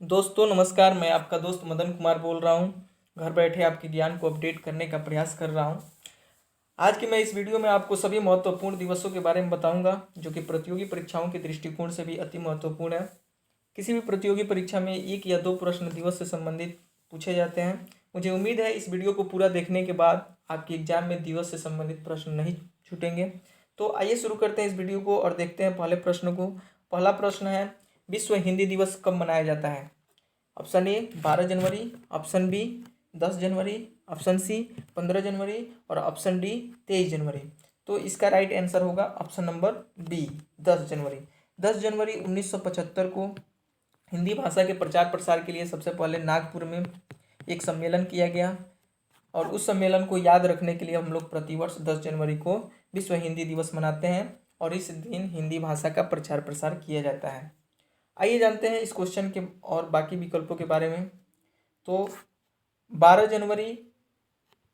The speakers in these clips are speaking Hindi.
दोस्तों नमस्कार, मैं आपका दोस्त मदन कुमार बोल रहा हूँ। घर बैठे आपके ज्ञान को अपडेट करने का प्रयास कर रहा हूँ। आज की मैं इस वीडियो में आपको सभी महत्वपूर्ण दिवसों के बारे में बताऊंगा जो कि प्रतियोगी परीक्षाओं के दृष्टिकोण से भी अति महत्वपूर्ण है। किसी भी प्रतियोगी परीक्षा में 1 या 2 प्रश्न दिवस से संबंधित पूछे जाते हैं। मुझे उम्मीद है इस वीडियो को पूरा देखने के बाद आपके एग्जाम में दिवस से संबंधित प्रश्न नहीं छूटेंगे। तो आइए शुरू करते हैं इस वीडियो को और देखते हैं पहले प्रश्न को। पहला प्रश्न है, विश्व हिंदी दिवस कब मनाया जाता है? ऑप्शन ए 12 जनवरी, ऑप्शन बी 10 जनवरी, ऑप्शन सी 15 जनवरी और ऑप्शन डी 23 जनवरी। तो इसका राइट आंसर होगा ऑप्शन नंबर बी 10 जनवरी। 10 जनवरी 1975 को हिंदी भाषा के प्रचार प्रसार के लिए सबसे पहले नागपुर में एक सम्मेलन किया गया और उस सम्मेलन को याद रखने के लिए हम लोग प्रतिवर्ष 10 जनवरी को विश्व हिंदी दिवस मनाते हैं और इस दिन हिंदी भाषा का प्रचार प्रसार किया जाता है। आइए जानते हैं इस क्वेश्चन के और बाकी विकल्पों के बारे में। तो 12 जनवरी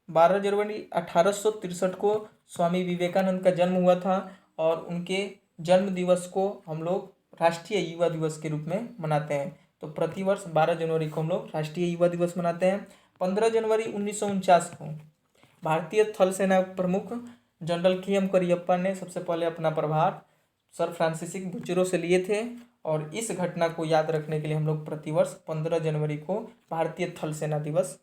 1863 को स्वामी विवेकानंद का जन्म हुआ था और उनके जन्म दिवस को हम लोग राष्ट्रीय युवा दिवस के रूप में मनाते हैं। तो प्रतिवर्ष 12 जनवरी को हम लोग राष्ट्रीय युवा दिवस मनाते हैं। 15 जनवरी 1949 को भारतीय थल सेना प्रमुख जनरल के एम करियप्पा ने सबसे पहले अपना प्रभार सर फ्रांसिस बुचेरो से लिए थे और इस घटना को याद रखने के लिए हम लोग प्रतिवर्ष 15 जनवरी को भारतीय थल सेना दिवस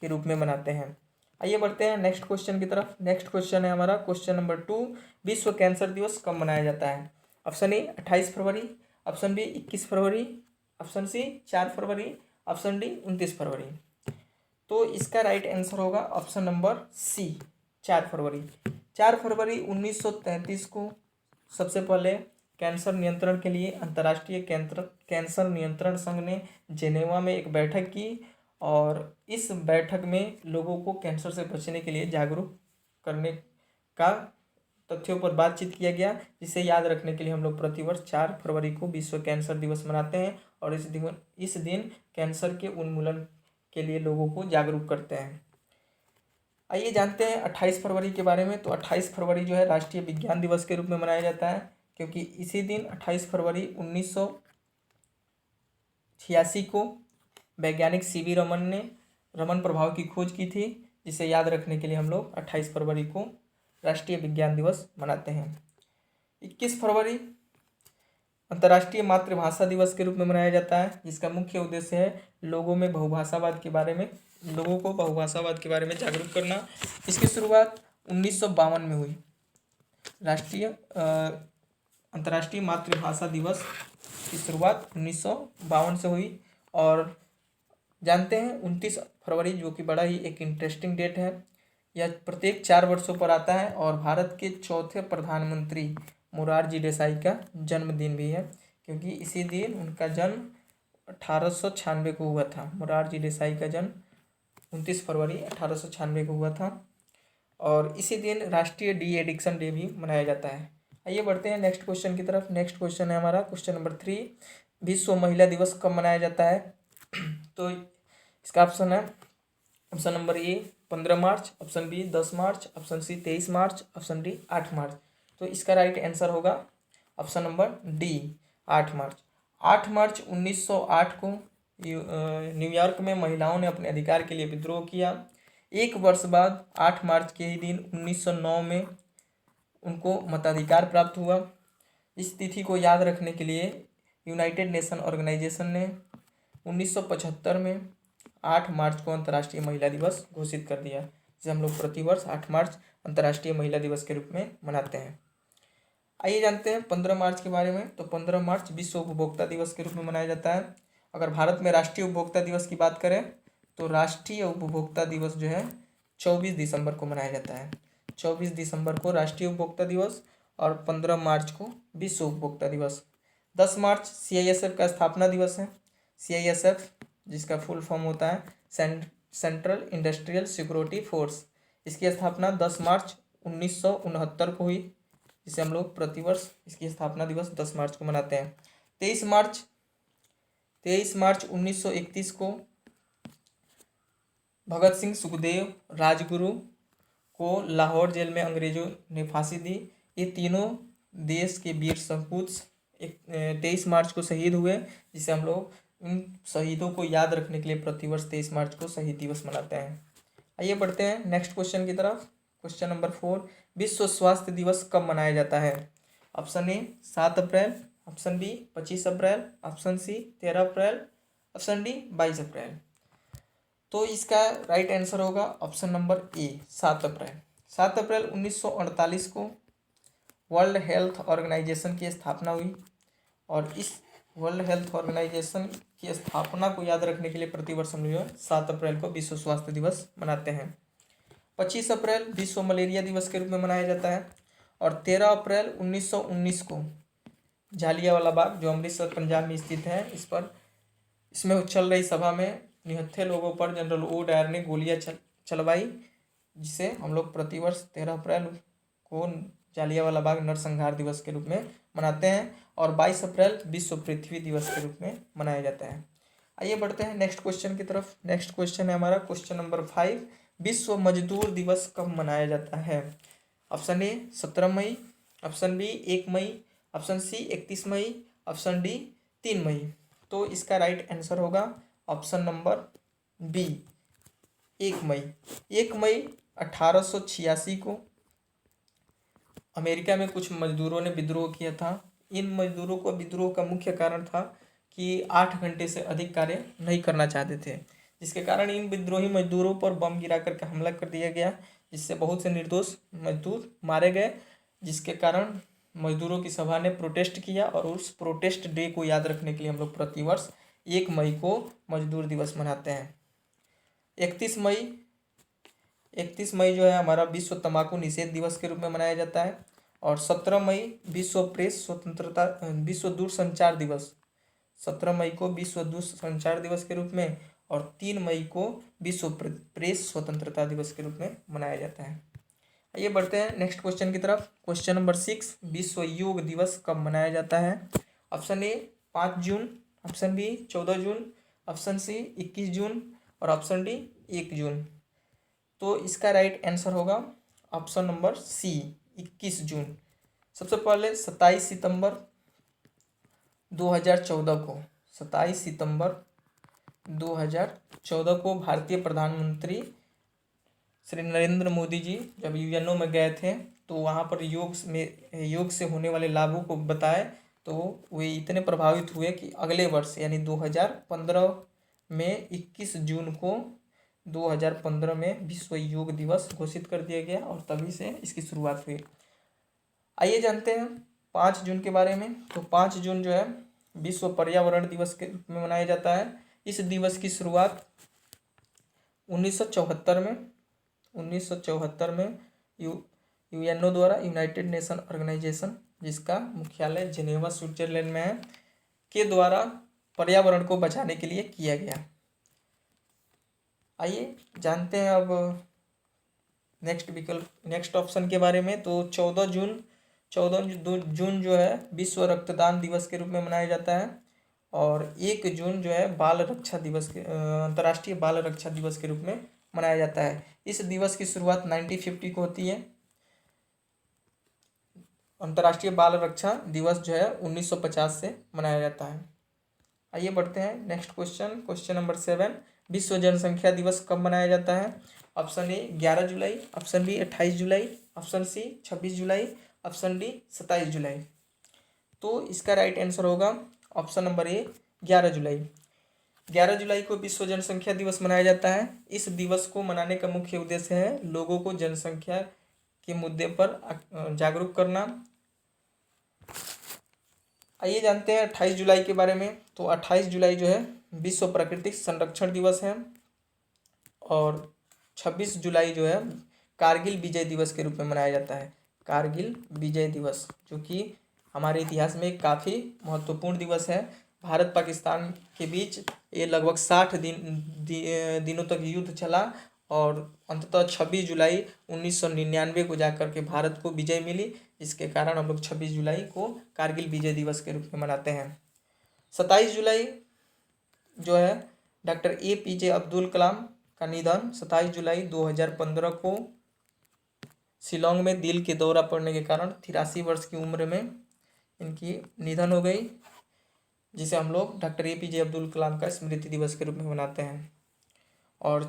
के रूप में मनाते हैं। आइए बढ़ते हैं नेक्स्ट क्वेश्चन की तरफ। नेक्स्ट क्वेश्चन है हमारा क्वेश्चन नंबर 2, विश्व कैंसर दिवस कब मनाया जाता है? ऑप्शन ए 28 फरवरी, ऑप्शन बी 21 फरवरी, ऑप्शन सी 4 फरवरी, ऑप्शन डी 29 फरवरी। तो इसका राइट आंसर होगा ऑप्शन नंबर सी 4 फरवरी। 4 फरवरी 1933 को सबसे पहले कैंसर नियंत्रण के लिए अंतर्राष्ट्रीय कैंसर नियंत्रण संघ ने जेनेवा में एक बैठक की और इस बैठक में लोगों को कैंसर से बचने के लिए जागरूक करने का तथ्यों पर बातचीत किया गया, जिसे याद रखने के लिए हम लोग प्रतिवर्ष 4 फरवरी को विश्व कैंसर दिवस मनाते हैं और इस दिन कैंसर के उन्मूलन के लिए लोगों को जागरूक करते हैं। आइए जानते हैं 28 फरवरी के बारे में। तो 28 फरवरी जो है राष्ट्रीय विज्ञान दिवस के रूप में मनाया जाता है क्योंकि इसी दिन 28 फरवरी 1986 को वैज्ञानिक सीवी रमन ने रमन प्रभाव की खोज की थी, जिसे याद रखने के लिए हम लोग 28 फरवरी को राष्ट्रीय विज्ञान दिवस मनाते हैं। 21 फरवरी अंतर्राष्ट्रीय मातृभाषा दिवस के रूप में मनाया जाता है, जिसका मुख्य उद्देश्य है लोगों को बहुभाषावाद के बारे में जागरूक करना। इसकी शुरुआत 1952 में हुई। अंतर्राष्ट्रीय मातृभाषा दिवस की शुरुआत 1952 से हुई और जानते हैं 29 फरवरी जो कि बड़ा ही एक इंटरेस्टिंग डेट है। यह प्रत्येक 4 वर्षों पर आता है और भारत के चौथे प्रधानमंत्री मोरारजी देसाई का जन्मदिन भी है, क्योंकि इसी दिन उनका जन्म 1896 को हुआ था। मोरारजी देसाई का जन्म 29 फरवरी 1896 को हुआ था और इसी दिन राष्ट्रीय डी एडिक्शन डे भी मनाया जाता है। आइए बढ़ते हैं नेक्स्ट क्वेश्चन की तरफ। नेक्स्ट क्वेश्चन है हमारा क्वेश्चन नंबर 3, विश्व महिला दिवस कब मनाया जाता है? तो इसका ऑप्शन है ऑप्शन नंबर ए 15 मार्च, ऑप्शन बी 10 मार्च, ऑप्शन सी 23 मार्च, ऑप्शन डी 8 मार्च। तो इसका राइट आंसर होगा ऑप्शन नंबर डी 8 मार्च। 8 मार्च 1908 को न्यूयॉर्क में महिलाओं ने अपने अधिकार के लिए विद्रोह किया। 1 वर्ष बाद 8 मार्च के ही दिन 1909 में उनको मताधिकार प्राप्त हुआ। इस तिथि को याद रखने के लिए यूनाइटेड नेशन ऑर्गेनाइजेशन ने 1975 में 8 मार्च को अंतर्राष्ट्रीय महिला दिवस घोषित कर दिया, जिसे हम लोग प्रतिवर्ष 8 मार्च अंतर्राष्ट्रीय महिला दिवस के रूप में मनाते हैं। आइए जानते हैं 15 मार्च के बारे में। तो 15 मार्च विश्व उपभोक्ता दिवस के रूप में मनाया जाता है। अगर भारत में राष्ट्रीय उपभोक्ता दिवस की बात करें तो राष्ट्रीय उपभोक्ता दिवस जो है 24 दिसंबर को मनाया जाता है। 24 दिसंबर को राष्ट्रीय उपभोक्ता दिवस और 15 मार्च को विश्व उपभोक्ता दिवस। 10 मार्च CISF का स्थापना दिवस है। CISF जिसका फुल फॉर्म होता है सेंट्रल इंडस्ट्रियल सिक्योरिटी फोर्स, इसकी स्थापना 10 मार्च 1969 को हुई, जिसे हम लोग प्रतिवर्ष इसकी स्थापना दिवस 10 मार्च को मनाते हैं। 23 मार्च 1931 को भगत सिंह, सुखदेव, राजगुरु को लाहौर जेल में अंग्रेजों ने फांसी दी। ये तीनों देश के वीर सपूत 23 मार्च को शहीद हुए, जिसे हम लोग इन शहीदों को याद रखने के लिए प्रतिवर्ष 23 मार्च को शहीद दिवस मनाते हैं। आइए बढ़ते हैं नेक्स्ट क्वेश्चन की तरफ। क्वेश्चन नंबर 4, विश्व स्वास्थ्य दिवस कब मनाया जाता है? ऑप्शन ए 7 अप्रैल, ऑप्शन बी 25 अप्रैल, ऑप्शन सी 13 अप्रैल, ऑप्शन डी 22 अप्रैल। तो इसका राइट आंसर होगा ऑप्शन नंबर ए 7 अप्रैल। 7 अप्रैल 1948 को वर्ल्ड हेल्थ ऑर्गेनाइजेशन की स्थापना हुई और इस वर्ल्ड हेल्थ ऑर्गेनाइजेशन की स्थापना को याद रखने के लिए प्रतिवर्ष हम जो 7 अप्रैल को विश्व स्वास्थ्य दिवस मनाते हैं। 25 अप्रैल विश्व मलेरिया दिवस के रूप में मनाया जाता है और 13 अप्रैल 1919 को जालियांवाला बाग जो अमृतसर पंजाब में स्थित है इसमें चल रही सभा में निहत्थे लोगों पर जनरल ओ डायर ने गोलियां चलवाई, जिसे हम लोग प्रतिवर्ष 13 अप्रैल को जालियांवाला बाग नरसंहार दिवस के रूप में मनाते हैं और 22 अप्रैल विश्व पृथ्वी दिवस के रूप में मनाया जाता है। आइए बढ़ते हैं नेक्स्ट क्वेश्चन की तरफ। नेक्स्ट क्वेश्चन है हमारा क्वेश्चन नंबर 5, विश्व मजदूर दिवस कब मनाया जाता है? ऑप्शन ए 17 मई, ऑप्शन बी 1 मई, ऑप्शन सी 31 मई, ऑप्शन डी 3 मई। तो इसका राइट आंसर होगा ऑप्शन नंबर बी 1 मई। 1 मई 1886 को अमेरिका में कुछ मजदूरों ने विद्रोह किया था। इन मजदूरों को विद्रोह का मुख्य कारण था कि 8 घंटे से अधिक कार्य नहीं करना चाहते थे, जिसके कारण इन विद्रोही मजदूरों पर बम गिरा करके हमला कर दिया गया, जिससे बहुत से निर्दोष मजदूर मारे गए, जिसके कारण मजदूरों की सभा ने प्रोटेस्ट किया और उस प्रोटेस्ट डे को याद रखने के लिए हम लोग प्रतिवर्ष 1 मई को मजदूर दिवस मनाते हैं। 31 मई जो है हमारा विश्व तंबाकू निषेध दिवस के रूप में मनाया जाता है और 17 मई विश्व दूरसंचार दिवस, 17 मई को विश्व दूरसंचार दिवस के रूप में और 3 मई को विश्व प्रेस स्वतंत्रता दिवस के रूप में मनाया जाता है। आइए बढ़ते हैं नेक्स्ट क्वेश्चन की तरफ। क्वेश्चन नंबर 6, विश्व योग दिवस कब मनाया जाता है? ऑप्शन ए 5 जून, ऑप्शन बी 14 जून, ऑप्शन सी 21 जून और ऑप्शन डी 1 जून। तो इसका राइट आंसर होगा ऑप्शन नंबर सी 21 जून। सबसे पहले 27 सितंबर 2014 को 27 सितंबर 2014 को भारतीय प्रधानमंत्री श्री नरेंद्र मोदी जी जब यूएनओ में गए थे तो वहाँ पर योग से होने वाले लाभों को बताए, तो वे इतने प्रभावित हुए कि अगले वर्ष यानी 2015 में 21 जून को 2015 में विश्व योग दिवस घोषित कर दिया गया और तभी से इसकी शुरुआत हुई। आइए जानते हैं 5 जून के बारे में। तो 5 जून जो है विश्व पर्यावरण दिवस के रूप में मनाया जाता है। इस दिवस की शुरुआत 1974 में यूएनओ द्वारा, यूनाइटेड नेशन ऑर्गेनाइजेशन जिसका मुख्यालय जेनेवा स्विट्जरलैंड में है, के द्वारा पर्यावरण को बचाने के लिए किया गया। आइए जानते हैं अब नेक्स्ट ऑप्शन के बारे में। तो 14 जून जो है विश्व रक्तदान दिवस के रूप में मनाया जाता है और 1 जून जो है अंतर्राष्ट्रीय बाल रक्षा दिवस के रूप में मनाया जाता है। इस दिवस की शुरुआत 1950 को होती है। अंतर्राष्ट्रीय बाल रक्षा दिवस जो है 1950 से मनाया जाता है। आइए बढ़ते हैं नेक्स्ट क्वेश्चन नंबर 7, विश्व जनसंख्या दिवस कब मनाया जाता है? ऑप्शन ए 11 जुलाई, ऑप्शन बी 28 जुलाई, ऑप्शन सी 26 जुलाई, ऑप्शन डी 27 जुलाई। तो इसका राइट आंसर होगा ऑप्शन नंबर ए 11 जुलाई। 11 जुलाई को विश्व जनसंख्या दिवस मनाया जाता है। इस दिवस को मनाने का मुख्य उद्देश्य है लोगों को जनसंख्या के मुद्दे पर जागरूक करना। आइए जानते हैं 28 जुलाई के बारे में। तो 28 जुलाई जो है विश्व प्राकृतिक संरक्षण दिवस है और 26 जुलाई जो है कारगिल विजय दिवस के रूप में मनाया जाता है। कारगिल विजय दिवस जो कि हमारे इतिहास में काफ़ी महत्वपूर्ण दिवस है। भारत पाकिस्तान के बीच ये लगभग 60 दिनों तक युद्ध चला और अंततः 26 जुलाई 1999 को जाकर के भारत को विजय मिली, जिसके कारण हम लोग 26 जुलाई को कारगिल विजय दिवस के रूप में मनाते हैं। 27 जुलाई जो है डॉक्टर APJ अब्दुल कलाम का निधन 27 जुलाई 2015 को शिलोंग में दिल के दौरा पड़ने के कारण 83 वर्ष की उम्र में इनकी निधन हो गई। जिसे हम लोग डॉक्टर APJ अब्दुल कलाम का स्मृति दिवस के रूप में मनाते हैं। और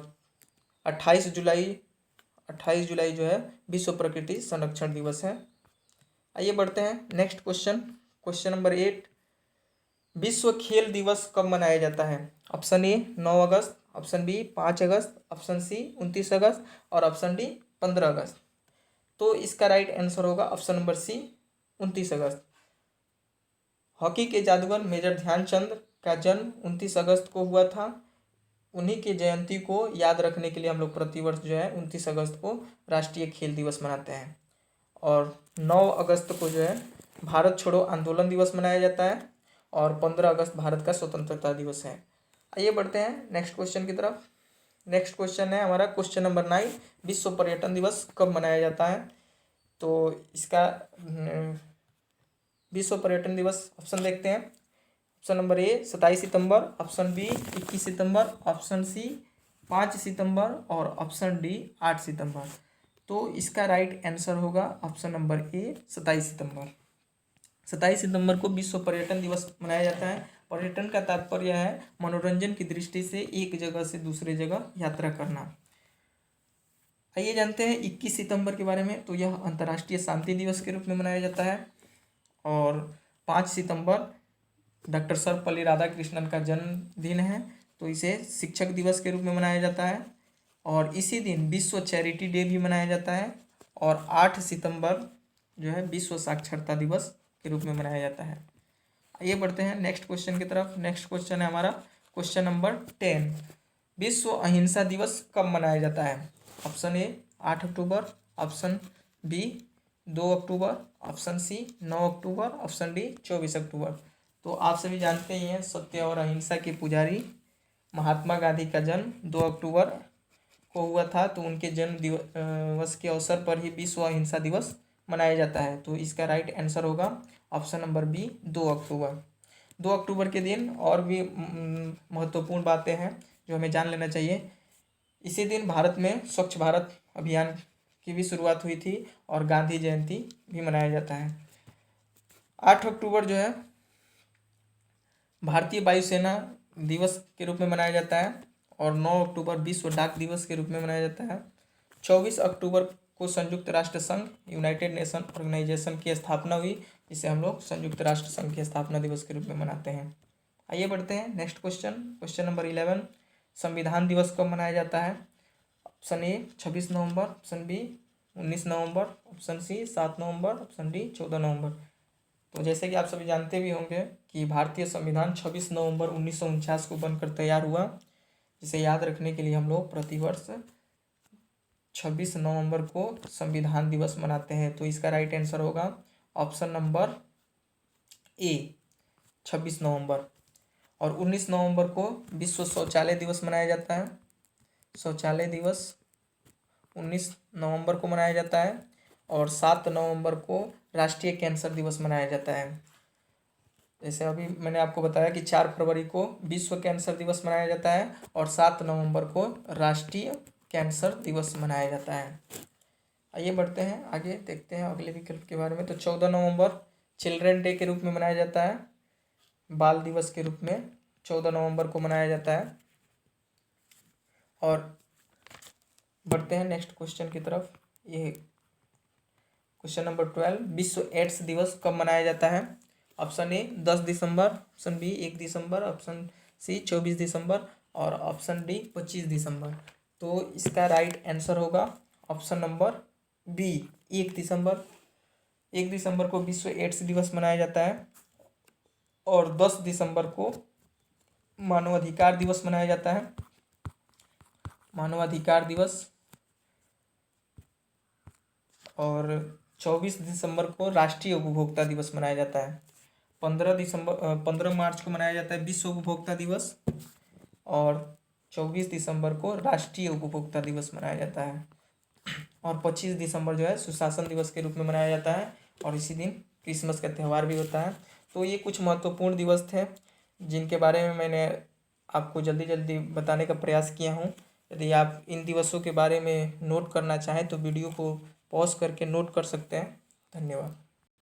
28 जुलाई जो है विश्व प्रकृति संरक्षण दिवस है। आइए बढ़ते हैं नेक्स्ट क्वेश्चन नंबर 8, विश्व खेल दिवस कब मनाया जाता है? ऑप्शन ए 9 अगस्त, ऑप्शन बी 5 अगस्त, ऑप्शन सी 29 अगस्त और ऑप्शन डी 15 अगस्त। तो इसका राइट आंसर होगा ऑप्शन नंबर सी 29 अगस्त। हॉकी के जादूगर मेजर ध्यानचंद का जन्म 29 अगस्त को हुआ था। उन्हीं की जयंती को याद रखने के लिए हम लोग प्रतिवर्ष जो है 29 अगस्त को राष्ट्रीय खेल दिवस मनाते हैं। और 9 अगस्त को जो है भारत छोड़ो आंदोलन दिवस मनाया जाता है और 15 अगस्त भारत का स्वतंत्रता दिवस है। आइए बढ़ते हैं नेक्स्ट क्वेश्चन की तरफ। नेक्स्ट क्वेश्चन है हमारा क्वेश्चन नंबर 9, विश्व पर्यटन दिवस कब मनाया जाता है? तो इसका विश्व पर्यटन दिवस ऑप्शन देखते हैं। ऑप्शन नंबर ए 27 सितंबर, ऑप्शन बी 21 सितंबर, ऑप्शन सी 5 सितंबर और ऑप्शन डी 8 सितंबर। तो इसका राइट आंसर होगा ऑप्शन नंबर ए 27 सितंबर। 27 सितंबर को विश्व पर्यटन दिवस मनाया जाता है। पर्यटन का तात्पर्य है मनोरंजन की दृष्टि से एक जगह से दूसरे जगह यात्रा करना। आइए जानते हैं 21 सितंबर के बारे में। तो यह अंतर्राष्ट्रीय शांति दिवस के रूप में मनाया जाता है। और 5 सितंबर डॉक्टर सर्वपल्ली राधाकृष्णन का जन्मदिन है, तो इसे शिक्षक दिवस के रूप में मनाया जाता है। और इसी दिन विश्व चैरिटी डे भी मनाया जाता है। और 8 सितंबर जो है विश्व साक्षरता दिवस के रूप में मनाया जाता है। आइए बढ़ते हैं नेक्स्ट क्वेश्चन की तरफ। नेक्स्ट क्वेश्चन है हमारा क्वेश्चन नंबर 10, विश्व अहिंसा दिवस कब मनाया जाता है? ऑप्शन ए 8 अक्टूबर, ऑप्शन बी 2 अक्टूबर, ऑप्शन सी 9 अक्टूबर, ऑप्शन डी 24 अक्टूबर। तो आप सभी जानते ही हैं सत्य और अहिंसा के पुजारी महात्मा गांधी का जन्म 2 अक्टूबर को हुआ था। तो उनके जन्म दिवस के अवसर पर ही विश्व अहिंसा दिवस मनाया जाता है। तो इसका राइट आंसर होगा ऑप्शन नंबर बी 2 अक्टूबर। 2 अक्टूबर के दिन और भी महत्वपूर्ण बातें हैं जो हमें जान लेना चाहिए। इसी दिन भारत में स्वच्छ भारत अभियान की भी शुरुआत हुई थी और गांधी जयंती भी मनाया जाता है। 8 अक्टूबर जो है भारतीय वायुसेना दिवस के रूप में मनाया जाता है। और 9 अक्टूबर विश्व डाक दिवस के रूप में मनाया जाता है। 24 अक्टूबर को संयुक्त राष्ट्र संघ यूनाइटेड नेशन ऑर्गेनाइजेशन की स्थापना हुई, जिसे हम लोग संयुक्त राष्ट्र संघ की स्थापना दिवस के रूप में मनाते हैं। आइए बढ़ते हैं नेक्स्ट क्वेश्चन नंबर 11, संविधान दिवस कब मनाया जाता है? ऑप्शन ए 26 नवंबर, ऑप्शन बी 19 नवंबर, ऑप्शन सी 7 नवंबर, ऑप्शन डी 14 नवंबर। तो जैसे कि आप सभी जानते भी होंगे कि भारतीय संविधान 26 नवंबर 1949 को बनकर तैयार हुआ, जिसे याद रखने के लिए हम लोग प्रतिवर्ष 26 नवंबर को संविधान दिवस मनाते हैं। तो इसका राइट आंसर होगा ऑप्शन नंबर ए 26 नवंबर। और 19 नवंबर को विश्व शौचालय दिवस मनाया जाता है। शौचालय दिवस 19 नवंबर को मनाया जाता है। और 7 नवंबर को राष्ट्रीय कैंसर दिवस मनाया जाता है। जैसे अभी मैंने आपको बताया कि 4 फरवरी को विश्व कैंसर दिवस मनाया जाता है और 7 नवंबर को राष्ट्रीय कैंसर दिवस मनाया जाता है। आइए बढ़ते हैं आगे, देखते हैं अगले विकल्प के बारे में। तो 14 नवंबर चिल्ड्रन डे के रूप में मनाया जाता है, बाल दिवस के रूप में 14 नवंबर को मनाया जाता है। और बढ़ते हैं नेक्स्ट क्वेश्चन की तरफ। ये क्वेश्चन नंबर 12, विश्व एड्स दिवस कब मनाया जाता है? ऑप्शन ए 10 दिसंबर, ऑप्शन बी 1 दिसंबर, ऑप्शन सी 24 दिसंबर और ऑप्शन डी 25 दिसंबर। तो इसका राइट आंसर होगा ऑप्शन नंबर बी 1 दिसंबर। 1 दिसंबर को विश्व एड्स दिवस मनाया जाता है। और 10 दिसंबर को मानवाधिकार दिवस मनाया जाता है। मानवाधिकार दिवस। और 24 दिसंबर को राष्ट्रीय उपभोक्ता दिवस मनाया जाता है। 15 मार्च को मनाया जाता है विश्व उपभोक्ता दिवस। और 24 दिसंबर को राष्ट्रीय उपभोक्ता दिवस मनाया जाता है। और 25 दिसंबर जो है सुशासन दिवस के रूप में मनाया जाता है। और इसी दिन क्रिसमस का त्यौहार भी होता है। तो ये कुछ महत्वपूर्ण दिवस थे जिनके बारे में मैंने आपको जल्दी जल्दी बताने का प्रयास किया हूँ। यदि आप इन दिवसों के बारे में नोट करना चाहें तो वीडियो को पॉज करके नोट कर सकते हैं। धन्यवाद।